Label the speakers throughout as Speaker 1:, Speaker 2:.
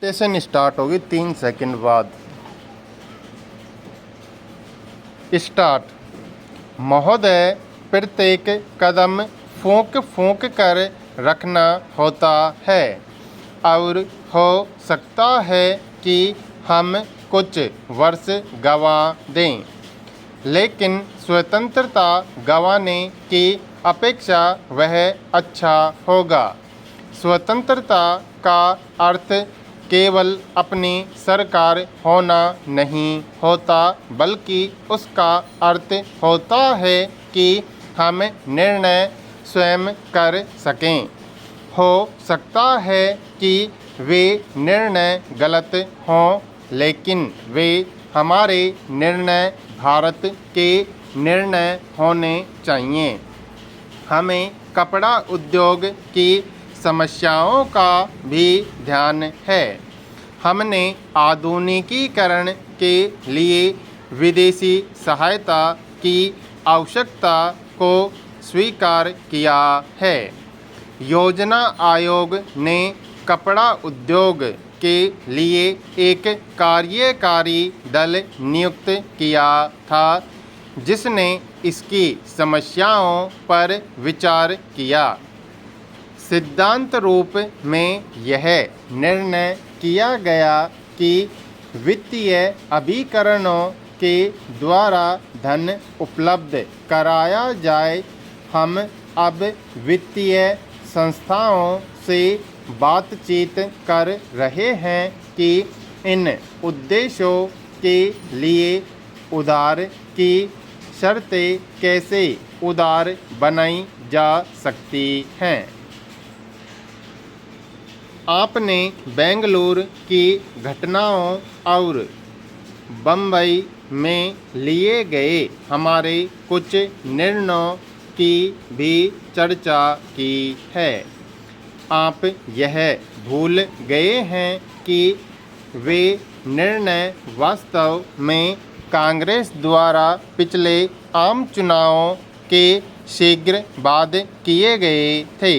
Speaker 1: Station start होगी 3 second बाद। Start. महोदय, प्रत्येक कदम फूंक फूंक कर रखना होता है और हो सकता है कि हम कुछ वर्ष गंवा दें, लेकिन स्वतंत्रता गंवाने की अपेक्षा वह अच्छा होगा। स्वतंत्रता का अर्थ केवल अपनी सरकार होना नहीं होता, बल्कि उसका अर्थ होता है कि हम निर्णय स्वयं कर सकें। हो सकता है कि वे निर्णय गलत हों, लेकिन वे हमारे निर्णय भारत के निर्णय होने चाहिए। हमें कपड़ा उद्योग की समस्याओं का भी ध्यान है। हमने आधुनिकीकरण के लिए विदेशी सहायता की आवश्यकता को स्वीकार किया है। योजना आयोग ने कपड़ा उद्योग के लिए एक कार्यकारी दल नियुक्त किया था, जिसने इसकी समस्याओं पर विचार किया। सिद्धांत रूप में यह निर्णय किया गया कि वित्तीय अभिकरणों के द्वारा धन उपलब्ध कराया जाए। हम अब वित्तीय संस्थाओं से बातचीत कर रहे हैं कि इन उद्देश्यों के लिए उधार की शर्तें कैसे उदार बनाई जा सकती हैं। आपने बेंगलुरु की घटनाओं और बम्बई में लिए गए हमारे कुछ निर्णयों की भी चर्चा की है। आप यह भूल गए हैं कि वे निर्णय वास्तव में कांग्रेस द्वारा पिछले आम चुनावों के शीघ्र बाद किए गए थे।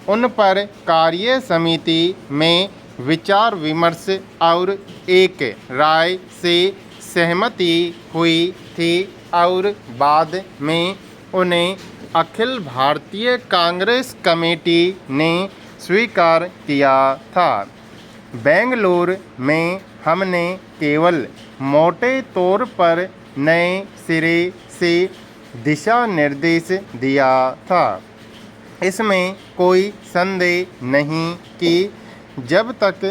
Speaker 1: उन पर कार्य समिति में विचार विमर्श और एक राय से सहमति हुई थी और बाद में उन्हें अखिल भारतीय कांग्रेस कमेटी ने स्वीकार किया था। बेंगलुरु में हमने केवल मोटे तौर पर नए सिरे से दिशा निर्देश दिया था। इसमें कोई संदेह नहीं कि जब तक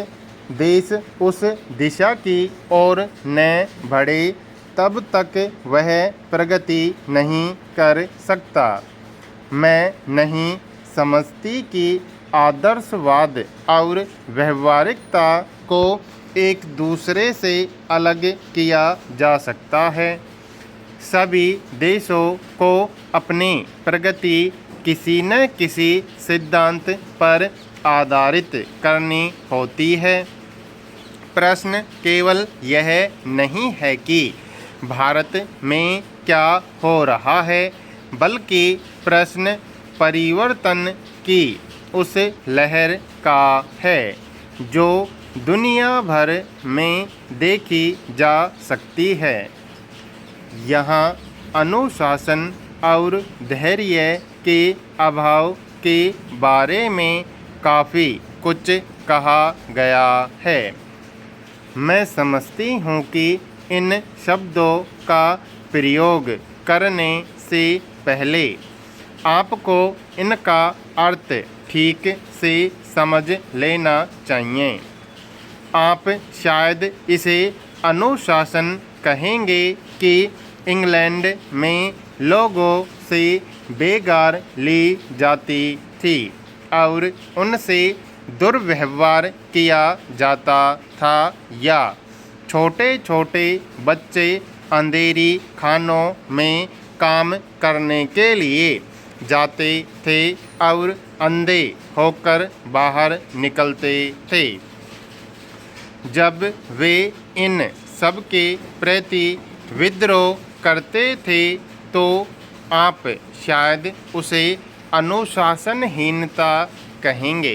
Speaker 1: देश उस दिशा की ओर न बढ़े, तब तक वह प्रगति नहीं कर सकता। मैं नहीं समझती कि आदर्शवाद और व्यवहारिकता को एक दूसरे से अलग किया जा सकता है। सभी देशों को अपनी प्रगति किसी न किसी सिद्धांत पर आधारित करनी होती है। प्रश्न केवल यह नहीं है कि भारत में क्या हो रहा है, बल्कि प्रश्न परिवर्तन की उस लहर का है जो दुनिया भर में देखी जा सकती है। यहाँ अनुशासन और धैर्य के अभाव के बारे में काफ़ी कुछ कहा गया है। मैं समझती हूँ कि इन शब्दों का प्रयोग करने से पहले आपको इनका अर्थ ठीक से समझ लेना चाहिए। आप शायद इसे अनुशासन कहेंगे कि इंग्लैंड में लोगों से बेगार ली जाती थी और उनसे दुर्व्यवहार किया जाता था, या छोटे छोटे बच्चे अंधेरी खानों में काम करने के लिए जाते थे और अंधे होकर बाहर निकलते थे। जब वे इन सब के प्रति विद्रोह करते थे तो आप शायद उसे अनुशासनहीनता कहेंगे।